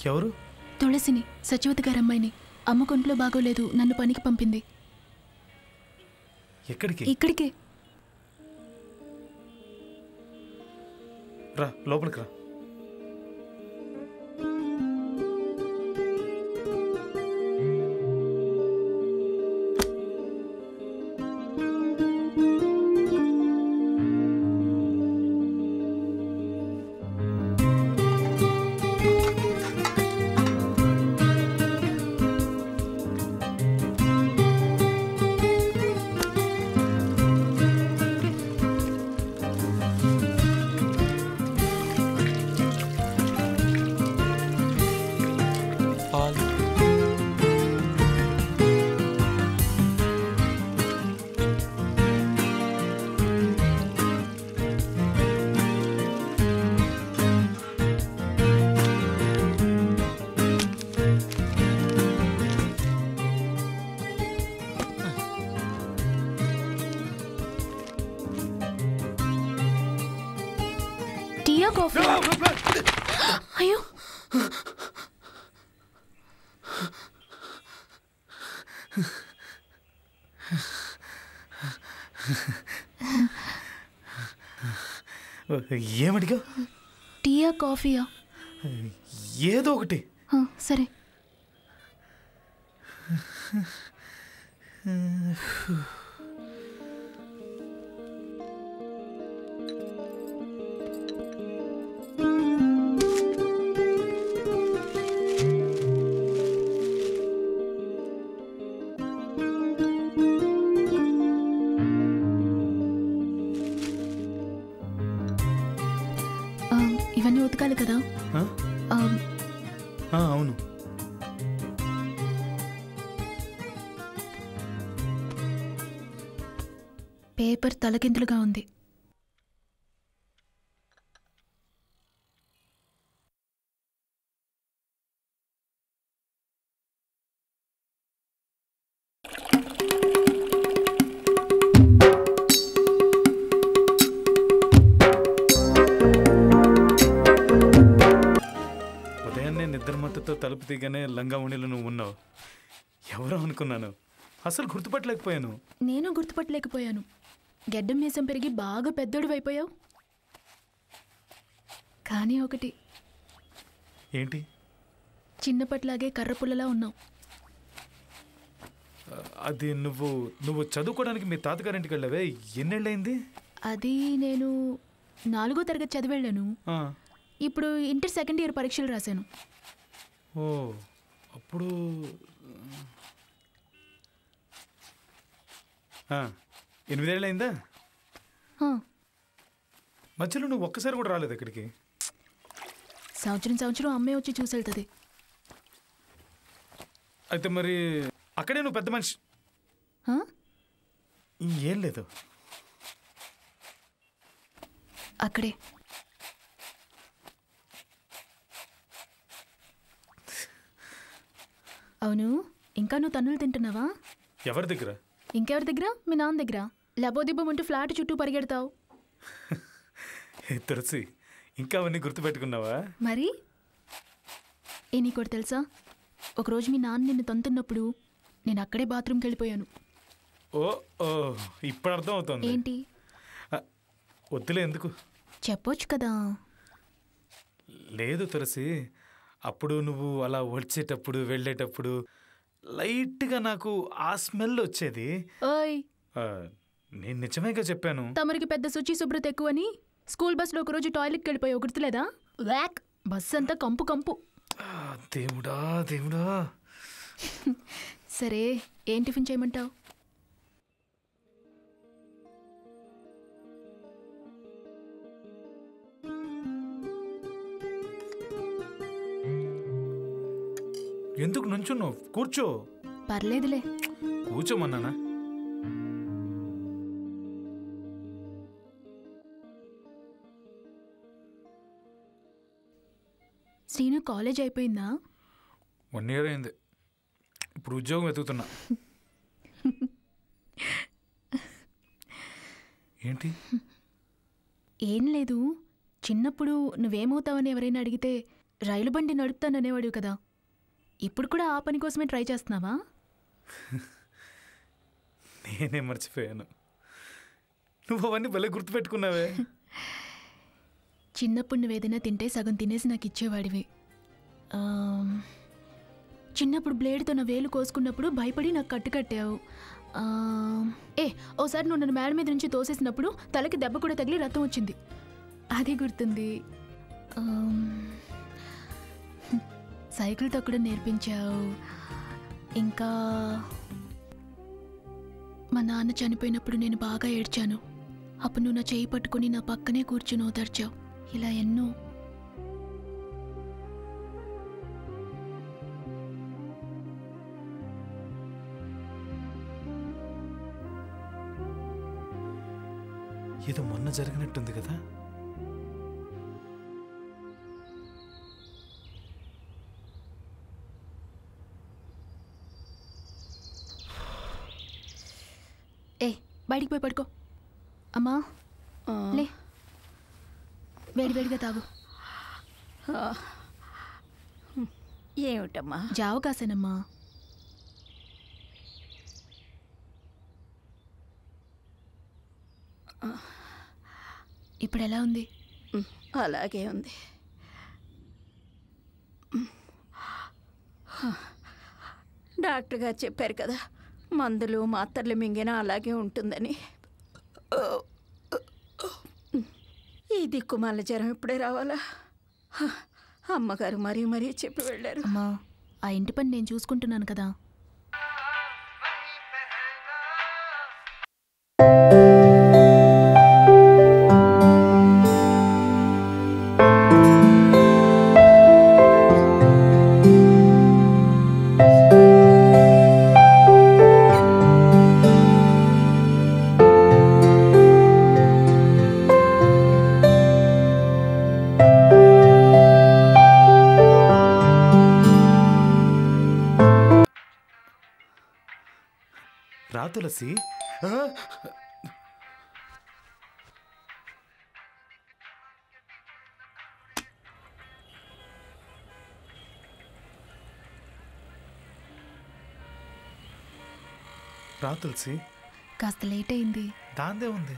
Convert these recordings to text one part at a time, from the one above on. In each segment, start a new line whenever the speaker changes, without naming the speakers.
ఎవరు?
తులసిని, సచివతి గారి అమ్మాయిని. అమ్మ కొంట్లో బాగోలేదు, నన్ను పనికి పంపింది.
ఎక్కడికి?
ఇక్కడికే.
రా లోపలికి రా.
కాఫీ. అయ్యో
ఏమడిగా?
టీయా కాఫీయా?
ఏదో ఒకటి.
సరే. ఇవన్నీ ఉతకాలి కదా?
అవును.
పేపర్ తలకిందులుగా ఉంది.
నిద్రమత్తతో తలుపు దిగానే లంగావణిలో నువ్వు ఉన్నావు. ఎవరో అనుకున్నాను, అసలు గుర్తుపట్టలేకపోయాను.
నేను గుర్తుపట్టలేకపోయాను. గెడ్డం మీసం పెరిగి బాగా పెద్దోడు అయిపోయావు. కానీ ఒకటి.
ఏంటి?
చిన్నప్పట్లాగే కర్రపుల్లలా ఉన్నావు.
అది నువ్వు చదువుకోవడానికి మీ తాతగారింటికి వెళ్ళావే, ఎన్నేళ్ళయింది?
అది నేను 4వ తరగతి చదివెళ్ళాను. ఇప్పుడు ఇంటర్ సెకండ్ ఇయర్ పరీక్షలు రాశాను.
ఓ, అప్పుడు 8 ఏళ్ళయిందా? మధ్యలో నువ్వు ఒక్కసారి కూడా రాలేదు ఇక్కడికి?
సంవత్సరం అమ్మే వచ్చి చూసి వెళ్తుంది.
అయితే మరి అక్కడే నువ్వు పెద్ద మనిషి? ఏం లేదు,
అక్కడే. అవును, ఇంకా నువ్వు తన్నులు తింటున్నావా?
ఎవరి దగ్గర?
ఇంకెవరి దగ్గర? మీ నాన్న దగ్గర. లబోదిబ్బం ఉంటూ ఫ్లాట్ చుట్టూ పరిగెడతావు.
తులసి, ఇంకా అవన్నీ గుర్తుపెట్టుకున్నావా?
మరి నీకోటి తెలుసా, ఒకరోజు మీ నాన్న నిన్ను తంతున్నప్పుడు నేను అక్కడే బాత్రూమ్కి వెళ్ళిపోయాను.
ఓ ఓ, ఇప్పుడు అర్థం అవుతుంది.
ఏంటి?
వద్దులే, ఎందుకు?
చెప్పొచ్చు కదా.
లేదు తులసి, అప్పుడు నువ్వు అలా వచ్చేటప్పుడు వెళ్ళేటప్పుడు లైట్గా నాకు ఆ స్మెల్ వచ్చేది.
ఓయ్,
నేను నిజమేగా చెప్పాను.
తమరికి పెద్ద శుచి శుభ్రత ఎక్కువని స్కూల్ బస్లో ఒకరోజు టాయిలెట్కి వెళ్ళిపోయావు, గుర్తులేదా? వ్యాక్, బస్ అంతా కంపు కంపు.
దేవుడా దేవుడా.
సరే, ఏం టిఫిన్ చేయమంటావు?
ఎందుకు నుంచున్నావు? కూర్చో.
పర్లేదులే,
కూర్చోమన్నానా?
శ్రీను కాలేజ్ అయిపోయిందా?
1 year అయింది. ఇప్పుడు ఉద్యోగం వెతుకుతున్నా. ఏంటి?
ఏం లేదు, చిన్నప్పుడు నువ్వేమవుతావని ఎవరైనా అడిగితే రైలు బండి నడుపుతాననేవాడు కదా, ఇప్పుడు కూడా ఆ పని కోసమే ట్రై చేస్తున్నావా?
నేనే మర్చిపోయాను. నువ్వు అవన్నీ భలే గుర్తుపెట్టుకున్నావే.
చిన్నప్పుడు నువ్వేదైనా తింటే సగం తినేసి నాకు ఇచ్చేవాడివి. చిన్నప్పుడు బ్లేడ్తో నా వేలు కోసుకున్నప్పుడు భయపడి నాకు కట్టావు. ఓసారి నువ్వు నన్ను మేడ మీద నుంచి తోసేసినప్పుడు తలకి దెబ్బ కూడా తగిలి రక్తం వచ్చింది, అది గుర్తుంది. సైకిల్ తొక్కడం నేర్పించావు. ఇంకా మా నాన్న చనిపోయినప్పుడు నేను బాగా ఏడ్చాను, అప్పుడు నువ్వు నా చేయి పట్టుకుని నా పక్కనే కూర్చుని ఓదార్చావు. ఇలా ఎన్నో.
ఏదో మొన్న జరిగినట్టుంది కదా.
బయటికి పోయి పడుకో. అమ్మా లే, వేడివేడిగా తాగు.
ఏమిటమ్మా?
జావ కాసేనమ్మా. ఇప్పుడు ఎలా ఉంది?
అలాగే ఉంది. డాక్టర్ గారు చెప్పారు కదా, మందులు మాత్రలు మింగినా అలాగే ఉంటుందని. ఈ దిక్కుమాల జ్వరం ఇప్పుడే రావాలా? అమ్మగారు మరీ మరీ చెప్పి వెళ్ళారు.
అమ్మా, ఆ ఇంటి పని నేను చూసుకుంటున్నాను కదా.
రా తులసి. రా తులసి.
కాస్త లేట్ అయింది.
దాందే ఉంది.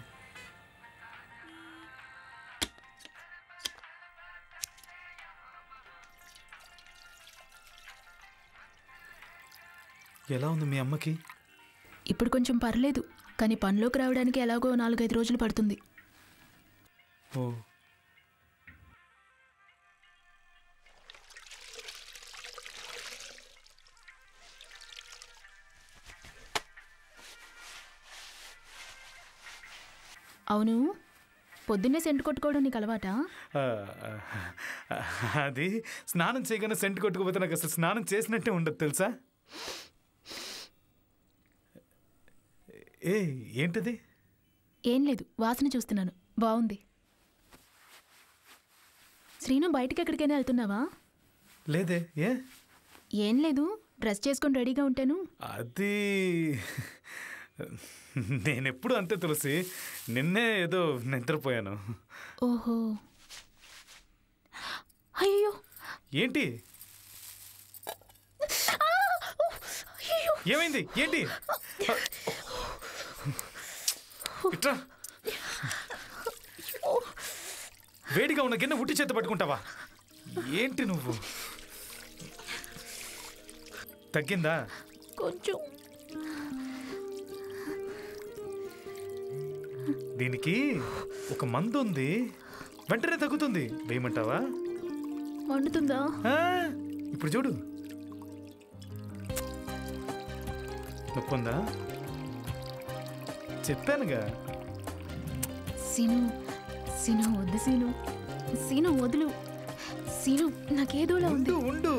ఎలా ఉంది మీ అమ్మకి?
ఇప్పుడు కొంచెం పర్లేదు, కానీ పనిలోకి రావడానికి ఎలాగో 4-5 రోజులు పడుతుంది.
ఓ,
అవును, పొద్దున్నే సెంటు కొట్టుకోవడం నీకు అలవాటా?
అది స్నానం చేయగానే సెంటు కొట్టుకోపోతే నాకు అసలు స్నానం చేసినట్టే ఉండదు తెలుసా. ఏంటిది?
ఏం లేదు, వాసన చూస్తున్నాను, బాగుంది. శ్రీను, బయటికి ఎక్కడికైనా వెళ్తున్నావా?
లేదే.
ఏం లేదు, డ్రెస్ చేసుకొని రెడీగా ఉంటాను.
అది నేనెప్పుడు అంతే తులసి, నిన్నే ఏదో నిద్రపోయాను.
ఓహో, అయ్యో
ఏంటి? ఏమైంది? ఏంటి? ఇట్రా. వేడిగా ఉన్న గిన్నె ఉట్టి చేత పట్టుకుంటావా? ఏంటి నువ్వు? తగ్గిందా?
కొంచెం.
దీనికి ఒక మందు ఉంది, వెంటనే తగ్గుతుంది. వేయమంటావా?
మండుతుందా?
ఇప్పుడు చూడు. నొప్పుందా? చెప్పానుగా.
సీను, సీను వద్దు సీను, సీను వదులు సీను, నాకేదోలా ఉంది.
ఉండు,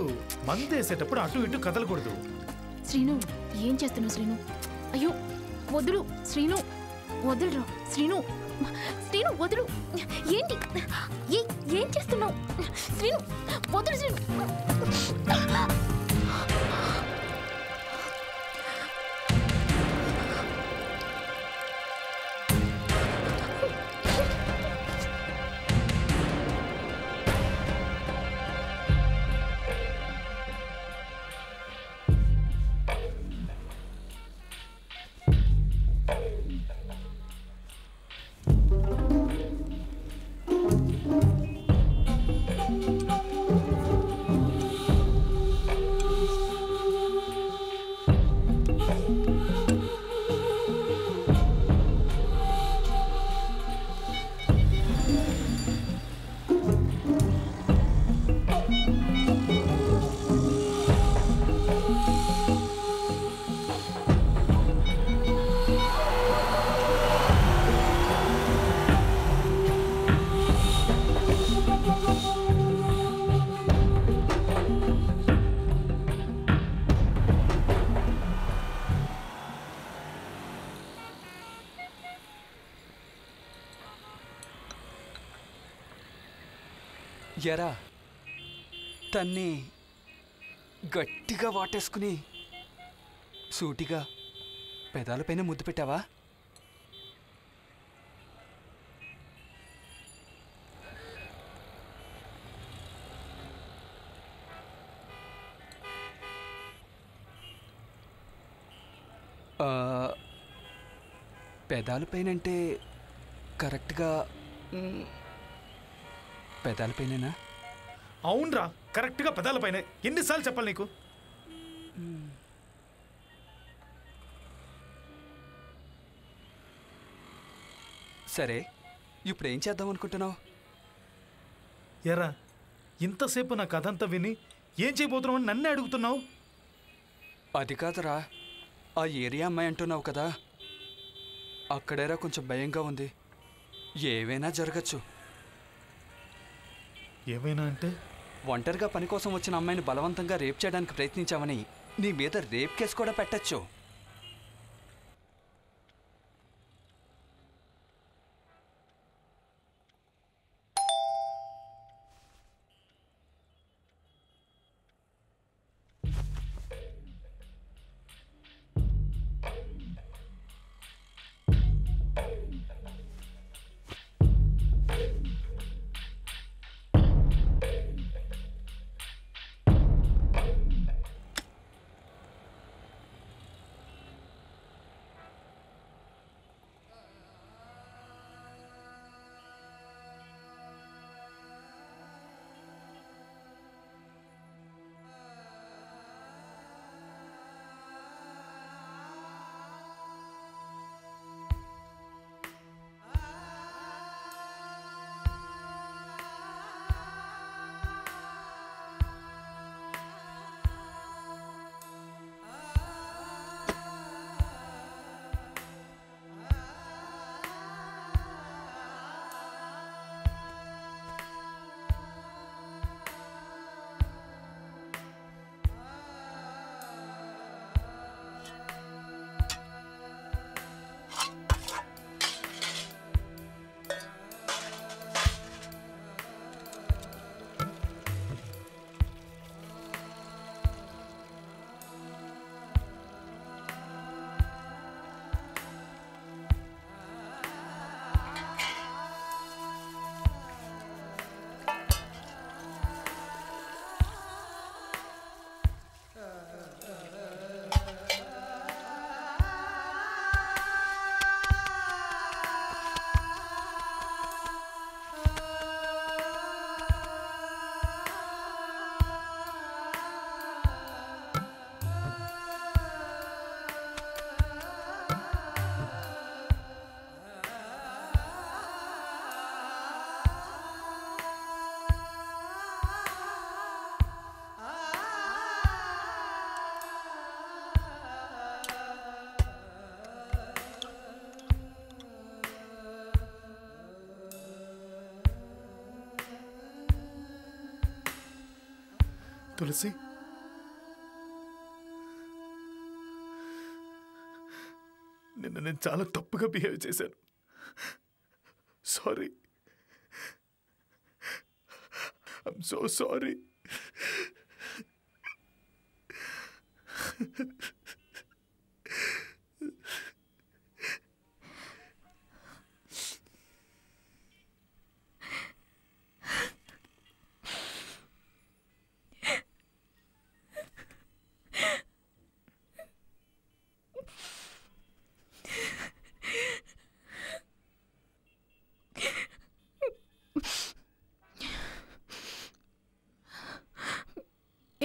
మందు వేసేటప్పుడు అటు ఇటు కదలకూడదు.
శ్రీను, ఏం చేస్తున్నావు శ్రీను? అయ్యో వదులు శ్రీను, వదులురా శ్రీను, శ్రీను వదులు. ఏంటి? ఏం చేస్తున్నావు శ్రీను? వదులు శ్రీను.
ఎరా తన్ని గట్టిగా వాటేసుకుని సూటిగా పెదాలపైన ముద్దు పెట్టావా? పెదాలపైనంటే కరెక్ట్గా పెదాలపైనేనా?
అవునరా, కరెక్ట్గా పెదాలపైన. ఎన్నిసార్లు చెప్పాలి నీకు?
సరే, ఇప్పుడు ఏం చేద్దాం అనుకుంటున్నావు?
ఎరా, ఇంతసేపు నా కథ అంతా విని ఏం చేయబోతున్నావు అని నన్నే అడుగుతున్నావు?
అది కాదురా, ఆ ఏరియా అమ్మాయి అంటున్నావు కదా, అక్కడేరా కొంచెం భయంగా ఉంది. ఏవైనా జరగచ్చు.
ఏమైనా అంటే?
ఒంటరిగా పని కోసం వచ్చిన అమ్మాయిని బలవంతంగా రేప్ చేయడానికి ప్రయత్నించామని నీ మీద రేప్ కేసు కూడా పెట్టచ్చు.
తులసి, నిన్న నేను చాలా తప్పుగా బిహేవ్ చేశాను. Sorry, I'm so sorry.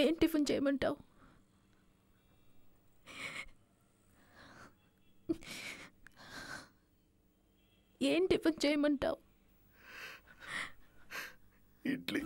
ఏం టిఫిన్ చేయమంటావు? ఏం టిఫిన్ చేయమంటావు?
ఇడ్లీ.